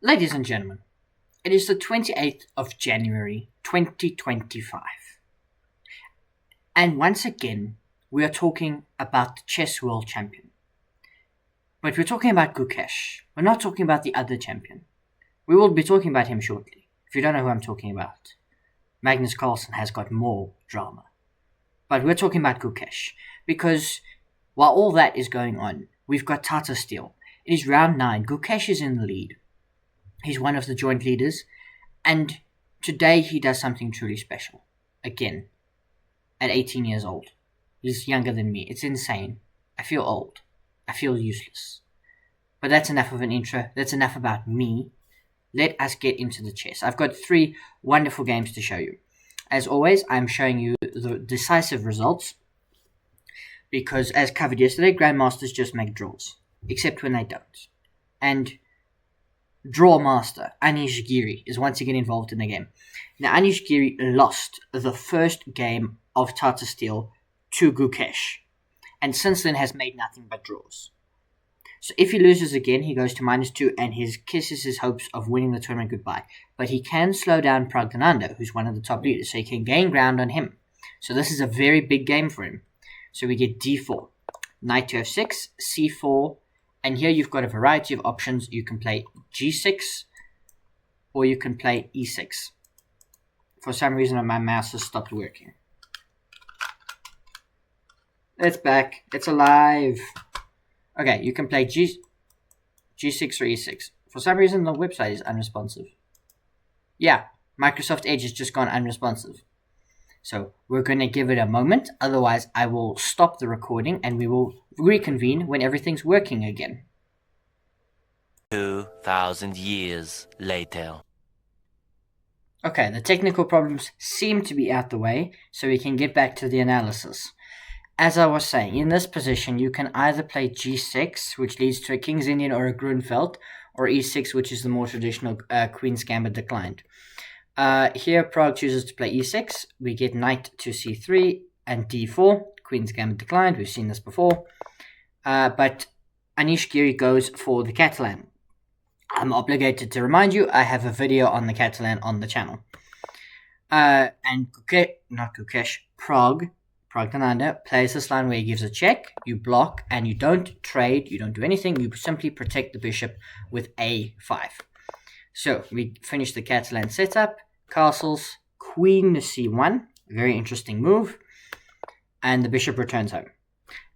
Ladies and gentlemen, it is the 28th of January 2025. And once again, we are talking about the chess world champion. But we're talking about Gukesh. We're not talking about the other champion. We will be talking about him shortly, if you don't know who I'm talking about. Magnus Carlsen has got more drama. But we're talking about Gukesh, because while all that is going on, we've got Tata Steel. It is round 9. Gukesh is in the lead. He's one of the joint leaders, and today he does something truly special. Again, at 18 years old. He's younger than me. It's insane. I feel old. I feel useless. But that's enough of an intro. That's enough about me. Let us get into the chess. I've got 3 wonderful games to show you. As always, I'm showing you the decisive results, because as covered yesterday, Grandmasters just make draws, except when they don't. And draw master Anish Giri is once again involved in the game. Now, Anish Giri lost the first game of Tata Steel to Gukesh, and since then has made nothing but draws. So if he loses again, he goes to -2 and kisses his hopes of winning the tournament goodbye. But he can slow down Pragg, who's one of the top leaders, so he can gain ground on him. So this is a very big game for him. So we get d4, knight to f6, c4, and here you've got a variety of options. You can play g6, or you can play e6. For some reason, my mouse has stopped working. It's back. It's alive. Okay, you can play g6 or e6. For some reason, the website is unresponsive. Yeah, Microsoft Edge has just gone unresponsive. So we're going to give it a moment. Otherwise, I will stop the recording and we will reconvene when everything's working again. 2,000 years later. Okay, the technical problems seem to be out the way, so we can get back to the analysis. As I was saying, in this position, you can either play g6, which leads to a King's Indian or a Grunfeld, or e6, which is the more traditional Queen's Gambit declined. Here, Pragg chooses to play e6. We get knight to c3 and d4. Queen's Gambit declined. We've seen this before. But Anish Giri goes for the Catalan. I'm obligated to remind you, I have a video on the Catalan on the channel. And Pragg plays this line where he gives a check, you block, and you don't trade, you don't do anything, you simply protect the bishop with a5. So, we finish the Catalan setup, castles, queen to c1, very interesting move, and the bishop returns home.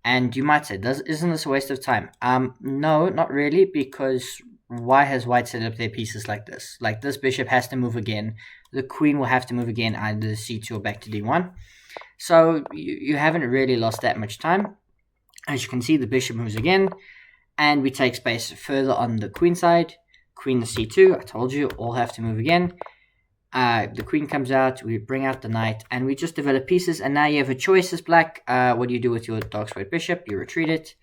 And you might say, isn't this a waste of time? No, not really, because why has white set up their pieces like this? Like, this bishop has to move again, the queen will have to move again, either to c2 or back to d1. So, you haven't really lost that much time. As you can see, the bishop moves again, and we take space further on the queen side. Queen to c2, I told you, all have to move again. The queen comes out, we bring out the knight, and we just develop pieces, and now you have a choice as black. What do you do with your dark squared bishop? You retreat it,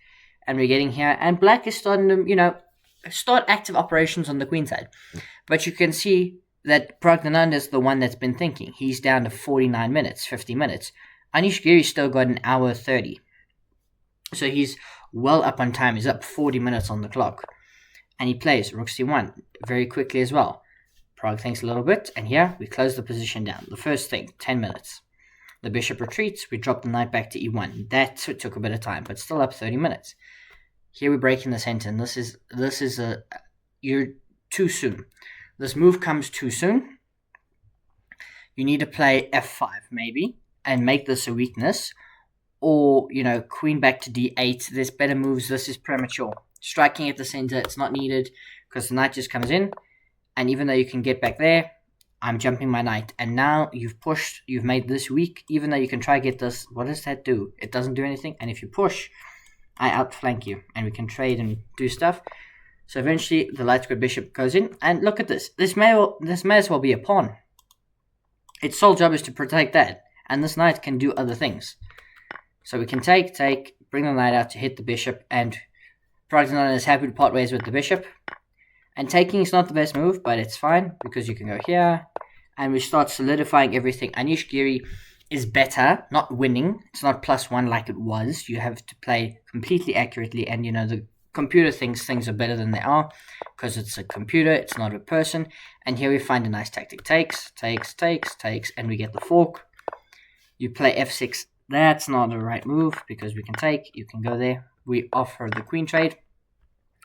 and we're getting here, and black is starting to, start active operations on the queen side. But you can see that Pragg is the one that's been thinking. He's down to 49 minutes, 50 minutes. Anish Giri's still got an hour 30. So he's well up on time. He's up 40 minutes on the clock. And he plays rook c1 very quickly as well. Pragg thinks a little bit, and here we close the position down. The first thing, 10 minutes. The bishop retreats, we drop the knight back to e1. That took a bit of time, but still up 30 minutes. Here we break in the center, and you're too soon. This move comes too soon. You need to play f5 maybe, and make this a weakness. Or, queen back to d8. There's better moves. This is premature. Striking at the center, it's not needed, because the knight just comes in. And even though you can get back there, I'm jumping my knight. And now you've pushed, you've made this weak. Even though you can try get this, what does that do? It doesn't do anything. And if you push, I outflank you. And we can trade and do stuff. So eventually, the light square bishop goes in. And look at this. This may as well be a pawn. Its sole job is to protect that. And this knight can do other things. So we can take, bring the knight out to hit the bishop. And Pragg is happy to part ways with the bishop. And taking is not the best move, but it's fine, because you can go here. And we start solidifying everything. Anish Giri is better, not winning. It's not +1 like it was. You have to play completely accurately. And, the computer thinks things are better than they are, because it's a computer, it's not a person. And here we find a nice tactic. Takes, and we get the fork. You play f6. That's not the right move, because we can take. You can go there. We offer the queen trade.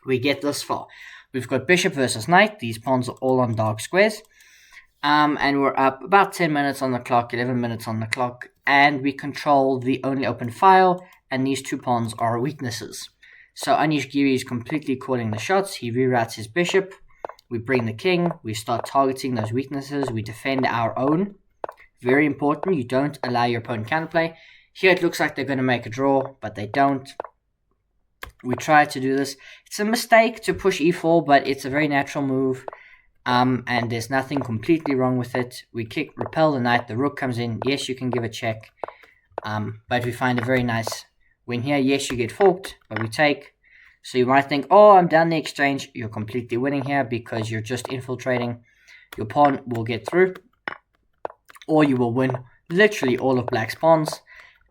We get this far. We've got bishop versus knight. These pawns are all on dark squares. And we're up about 10 minutes on the clock, 11 minutes on the clock, and we control the only open file, and these two pawns are weaknesses. So Anish Giri is completely calling the shots. He reroutes his bishop. We bring the king. We start targeting those weaknesses. We defend our own. Very important. You don't allow your opponent counterplay. Here it looks like they're going to make a draw, but they don't. We try to do this. It's a mistake to push e4, but it's a very natural move. And there's nothing completely wrong with it. We repel the knight. The rook comes in. Yes, you can give a check. But we find a very nice win here. Yes, you get forked, but we take. So you might think, oh, I'm down the exchange. You're completely winning here because you're just infiltrating. Your pawn will get through. Or you will win literally all of black's pawns.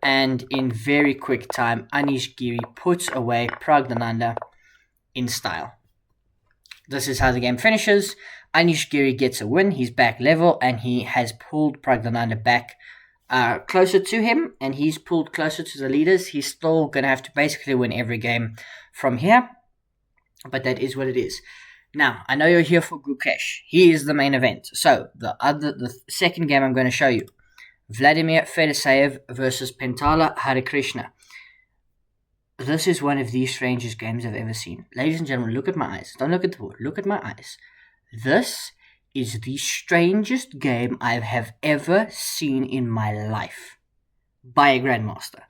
And in very quick time, Anish Giri puts away Pragg in style. This is how the game finishes. Anish Giri gets a win. He's back level, and he has pulled Pragg back closer to him, and he's pulled closer to the leaders. He's still going to have to basically win every game from here, but that is what it is. Now, I know you're here for Gukesh. He is the main event. So, the second game I'm going to show you. Vladimir Fedoseev versus Pentala Harikrishna. This is one of the strangest games I've ever seen. Ladies and gentlemen, look at my eyes. Don't look at the board. Look at my eyes. This is the strangest game I have ever seen in my life. By a grandmaster.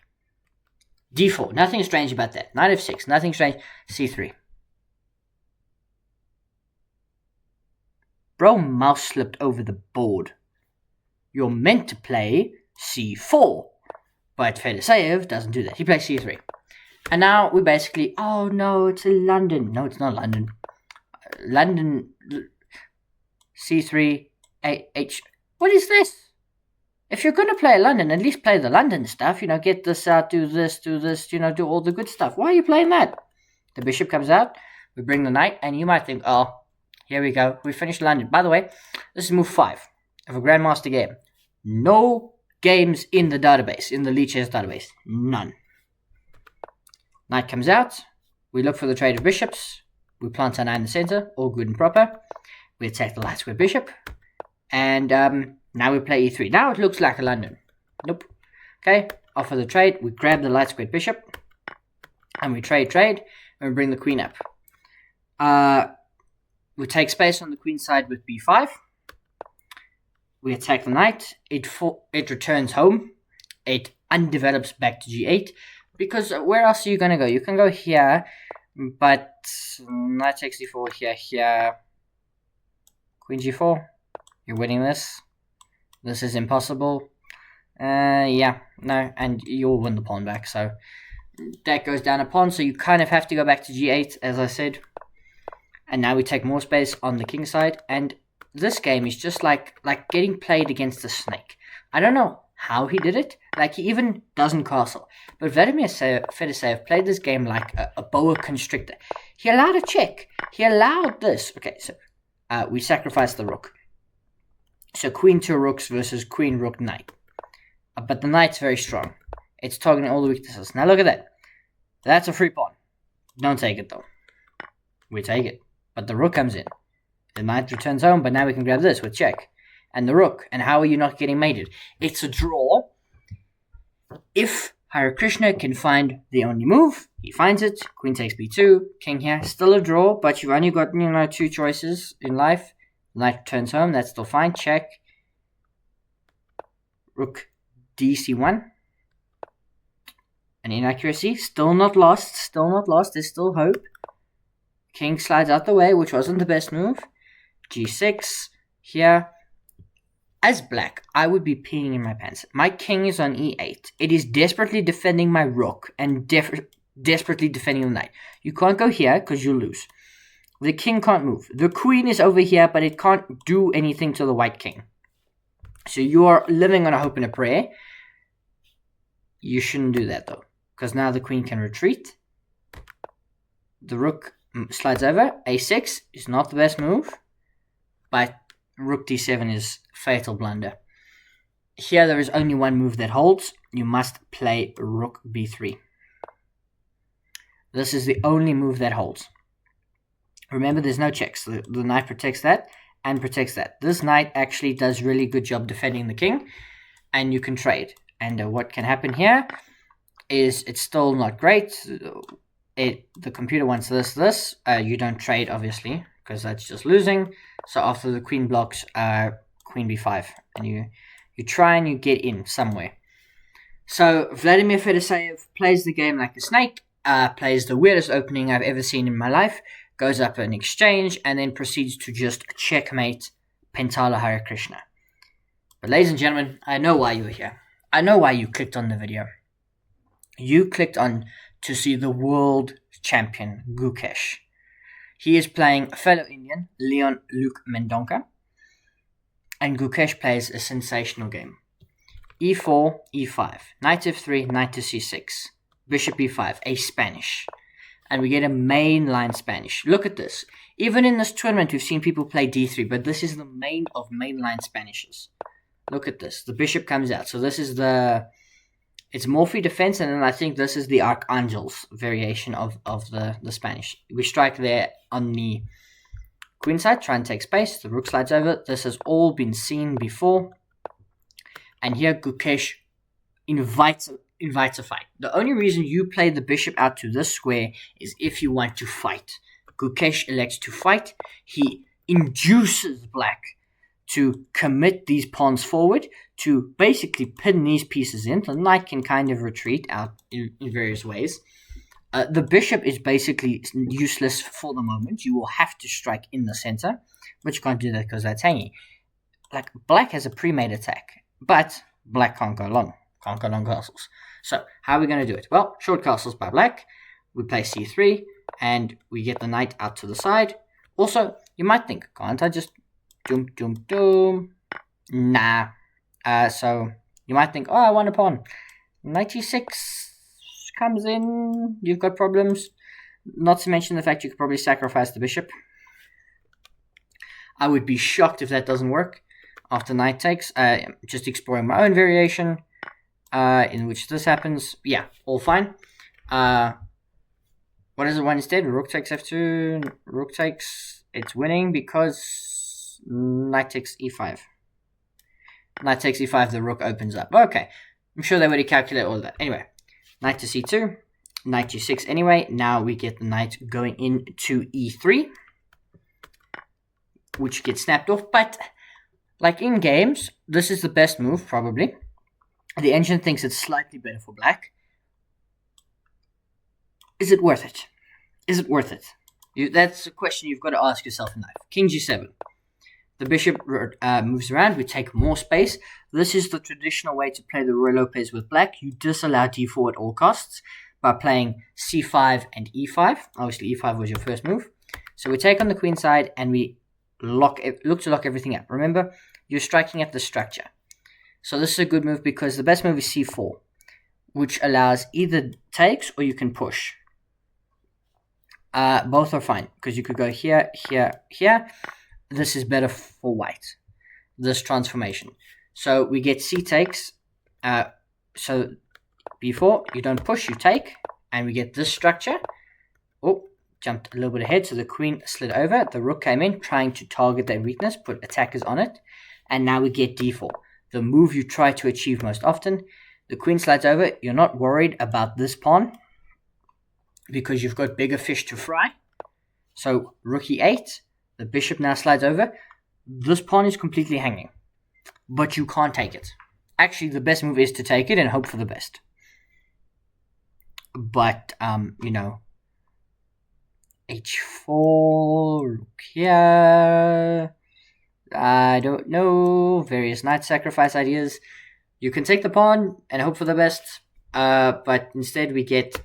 D4. Nothing strange about that. Knight f6. Nothing strange. C3. Bro, mouse slipped over the board. You're meant to play c4. But Fedoseev doesn't do that. He plays c3. And now we basically, oh no, it's in London. No, it's not London. London, C3, H. What is this? If you're going to play London, at least play the London stuff. Get this out, do this, do all the good stuff. Why are you playing that? The bishop comes out. We bring the knight. And you might think, oh, here we go. We finished London. By the way, this is move 5 of a Grandmaster game. No games in the database, in the Lichess database. None. Knight comes out. We look for the trade of bishops. We plant our knight in the center, all good and proper. We attack the light square bishop. And now we play e3. Now it looks like a London. Nope. Okay, offer the trade. We grab the light square bishop. And we trade, and we bring the queen up. We take space on the queen side with b5. We attack the knight. It returns home. It undevelops back to g8. Because where else are you going to go? You can go here, but knight takes d4, here. Queen g4. You're winning this. This is impossible. Yeah, no, and you'll win the pawn back. So that goes down a pawn, so you kind of have to go back to g8, as I said. And now we take more space on the king side. And this game is just like getting played against a snake. I don't know how he did it. He even doesn't castle. But Vladimir Fedoseev played this game like a boa constrictor. He allowed a check. He allowed this. Okay, so we sacrifice the rook. So queen 2 rooks versus queen rook knight. But the knight's very strong. It's targeting all the weaknesses. Now look at that. That's a free pawn. Don't take it though. We take it. But the rook comes in. The knight returns home, but now we can grab this with check. And the rook. And how are you not getting mated? It's a draw. If Harikrishna can find the only move, he finds it. Queen takes b2. King here. Still a draw, but you've only got, 2 choices in life. Knight returns home. That's still fine. Check. Rook dc1. An inaccuracy. Still not lost. There's still hope. King slides out the way, which wasn't the best move. g6. Here. As black, I would be peeing in my pants. My king is on e8. It is desperately defending my rook and desperately defending the knight. You can't go here because you lose. The king can't move. The queen is over here, but it can't do anything to the white king. So you are living on a hope and a prayer. You shouldn't do that though, because now the queen can retreat. The rook slides over. A6 is not the best move, but rook d7 is fatal blunder. Here there is only one move that holds. You must play rook b3. This is the only move that holds. Remember, there's no checks. The knight protects that and protects that. This knight actually does really good job defending the king, and you can trade. And what can happen here is it's still not great. The computer wants this. You don't trade, obviously, because that's just losing. So after the queen blocks, queen b5, and you try and you get in somewhere. So Vladimir Fedoseev plays the game like a snake, plays the weirdest opening I've ever seen in my life, goes up an exchange, and then proceeds to just checkmate Pentala Harikrishna. But ladies and gentlemen, I know why you were here. I know why you clicked on the video. You clicked on to see the world champion, Gukesh. He is playing fellow Indian, Leon Luke Mendonca, and Gukesh plays a sensational game. e4, e5, knight f3, knight to c6, bishop e5, a Spanish. And we get a mainline Spanish. Look at this. Even in this tournament, we've seen people play d3, but this is the main of mainline Spanishes. Look at this. The bishop comes out. So this is it's Morphy defense, and then I think this is the Archangel's variation of the Spanish. We strike there on the queen side, try and take space. The rook slides over. This has all been seen before. And here Gukesh invites a fight. The only reason you play the bishop out to this square is if you want to fight. Gukesh elects to fight. He induces black to commit these pawns forward, to basically pin these pieces in. The knight can kind of retreat out in various ways. The bishop is basically useless for the moment. You will have to strike in the center, but you can't do that because that's hanging. Like, black has a pre-made attack, but black can't go long castles. So how are we going to do it? Well, short castles by black. We play c3, and we get the knight out to the side. Also, you might think, can't I just doom? Nah. So you might think, oh, I want a pawn. Knight e6 comes in. You've got problems. Not to mention the fact you could probably sacrifice the bishop. I would be shocked if that doesn't work after knight takes. Just exploring my own variation in which this happens. Yeah, all fine. What does it want instead? Rook takes f2. Rook takes. It's winning because knight takes e5. Knight takes e5, the rook opens up. Okay, I'm sure they would calculate all of that. Anyway, knight to c2, knight g6 anyway. Now we get the knight going into e3, which gets snapped off. But, like in games, this is the best move, probably. The engine thinks it's slightly better for black. Is it worth it? Is it worth it? That's a question you've got to ask yourself in life. King g7. The bishop moves around. We take more space. This is the traditional way to play the Ruy Lopez with black. You disallow d4 at all costs by playing c5 and e5. Obviously, e5 was your first move. So we take on the queen side and we look to lock everything up. Remember, you're striking at the structure. So this is a good move because the best move is c4, which allows either takes or you can push. Both are fine because you could go here, here, here. This is better for white, this transformation. So we get c takes. So before, you don't push, you take. And we get this structure. Oh, jumped a little bit ahead. So the queen slid over. The rook came in, trying to target that weakness, put attackers on it. And now we get d4, the move you try to achieve most often. The queen slides over. You're not worried about this pawn because you've got bigger fish to fry. So rook e8. The bishop now slides over. This pawn is completely hanging, but you can't take it. Actually, the best move is to take it and hope for the best. But, h4, rook here. I don't know. Various knight sacrifice ideas. You can take the pawn and hope for the best, but instead we get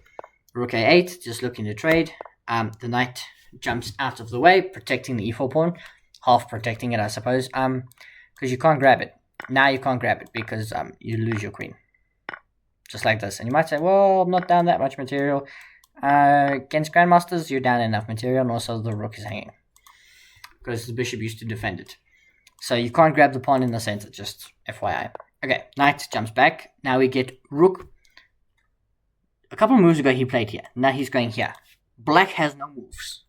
rook a8, just looking to trade. The knight jumps out of the way, protecting the e4 pawn, half protecting it, I suppose, because you can't grab it. Now you can't grab it because you lose your queen, just like this. And you might say, well, I'm not down that much material. Against Grandmasters, you're down enough material, and also the rook is hanging. Because the bishop used to defend it. So you can't grab the pawn in the center, just FYI. Okay, knight jumps back. Now we get rook. A couple of moves ago he played here. Now he's going here. Black has no moves.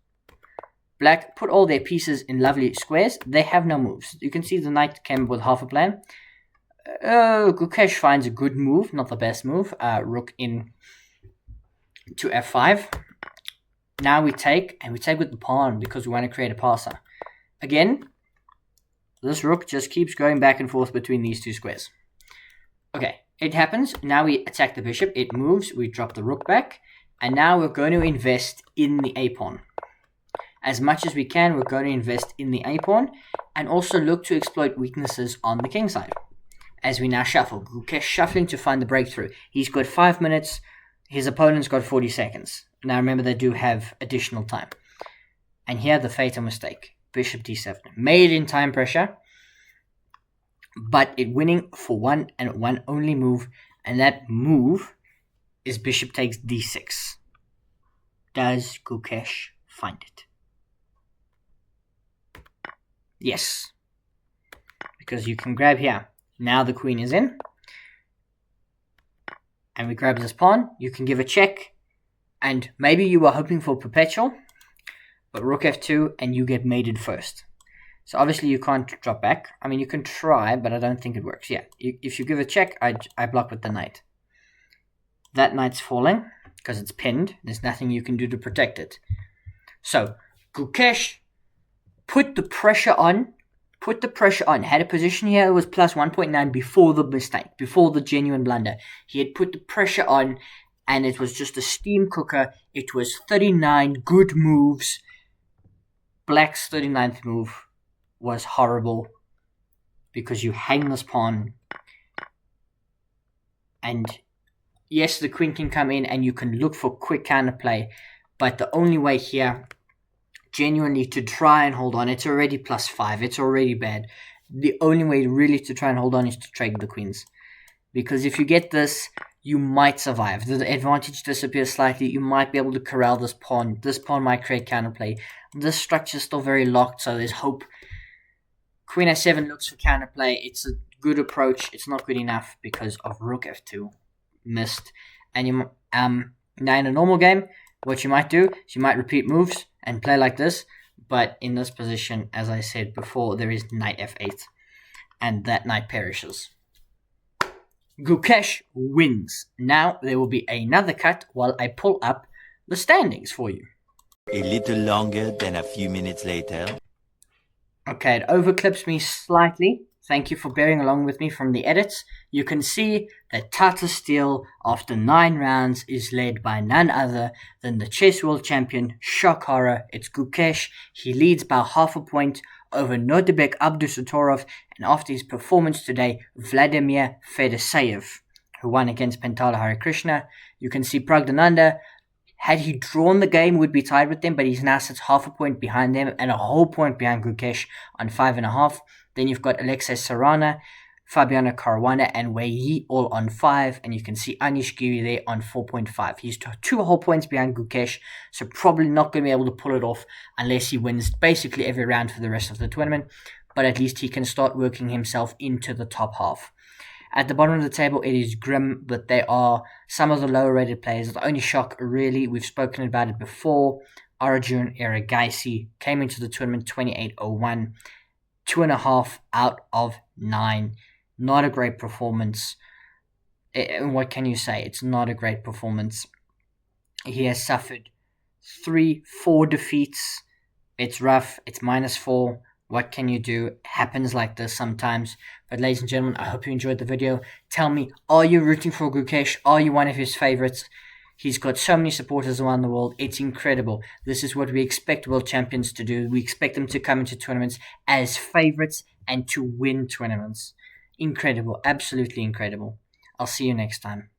Black put all their pieces in lovely squares. They have no moves. You can see the knight came with half a plan. Gukesh finds a good move, not the best move. Rook in to f5. Now we take, and we take with the pawn because we want to create a passer. Again, this rook just keeps going back and forth between these two squares. Okay, it happens. Now we attack the bishop. It moves. We drop the rook back. And now we're going to invest in the a-pawn. As much as we can, we're going to invest in the a-pawn and also look to exploit weaknesses on the king side. As we now shuffle, Gukesh shuffling to find the breakthrough. He's got 5 minutes. His opponent's got 40 seconds. Now remember, they do have additional time. And here, the fatal mistake. Bishop d7. Made in time pressure, but it winning for one and one only move, and that move is bishop takes d6. Does Gukesh find it? Yes. Because you can grab here. Now the queen is in. And we grab this pawn. You can give a check. And maybe you were hoping for perpetual. But rook f2 and you get mated first. So obviously you can't drop back. I mean, you can try, but I don't think it works. Yeah, if you give a check, I block with the knight. That knight's falling because it's pinned. There's nothing you can do to protect it. So Gukesh put the pressure on. Had a position here that was plus 1.9 before the mistake, before the genuine blunder. He had put the pressure on, and it was just a steam cooker. It was 39 good moves. Black's 39th move was horrible because you hang this pawn, and yes, the queen can come in and you can look for quick counterplay, but the only way here genuinely to try and hold on, it's already plus 5, it's already bad. The only way really to try and hold on is to trade the queens, because if you get this, you might survive. The advantage disappears slightly. You might be able to corral this pawn. This pawn might create counterplay. This structure is still very locked, so there's hope. Queen f7 looks for counterplay. It's a good approach. It's not good enough because of rook f2. Missed. And you, now in a normal game, what you might do is you might repeat moves and play like this. But in this position, as I said before, there is knight f8. And that knight perishes. Gukesh wins. Now there will be another cut while I pull up the standings for you. A little longer than a few minutes later. Okay, it overclips me slightly. Thank you for bearing along with me from the edits. You can see that Tata Steel, after 9 rounds, is led by none other than the chess world champion, shock horror, it's Gukesh. He leads by half a point over Nodibek Abdusatorov, and after his performance today, Vladimir Fedoseev, who won against Pentala Harikrishna. You can see Pragg, had he drawn the game, would be tied with them, but he's now sits half a point behind them and a whole point behind Gukesh on 5.5. Then you've got Alexei Sarana, Fabiano Caruana, and Wei Yi all on 5, and you can see Anish Giri there on 4.5. He's 2 whole points behind Gukesh, so probably not going to be able to pull it off unless he wins basically every round for the rest of the tournament, but at least he can start working himself into the top half. At the bottom of the table, it is grim, but they are some of the lower rated players. The only shock, really, we've spoken about it before, Arjun Erigaisi came into the tournament 28.01, 2.5 out of 9. Not a great performance. What can you say? It's not a great performance. He has suffered 3-4 defeats. It's rough. It's -4. What can you do? It happens like this sometimes. But ladies and gentlemen, I hope you enjoyed the video. Tell me, are you rooting for Gukesh? Are you one of his favorites? He's got so many supporters around the world. It's incredible. This is what we expect world champions to do. We expect them to come into tournaments as favorites and to win tournaments. Incredible. Absolutely incredible. I'll see you next time.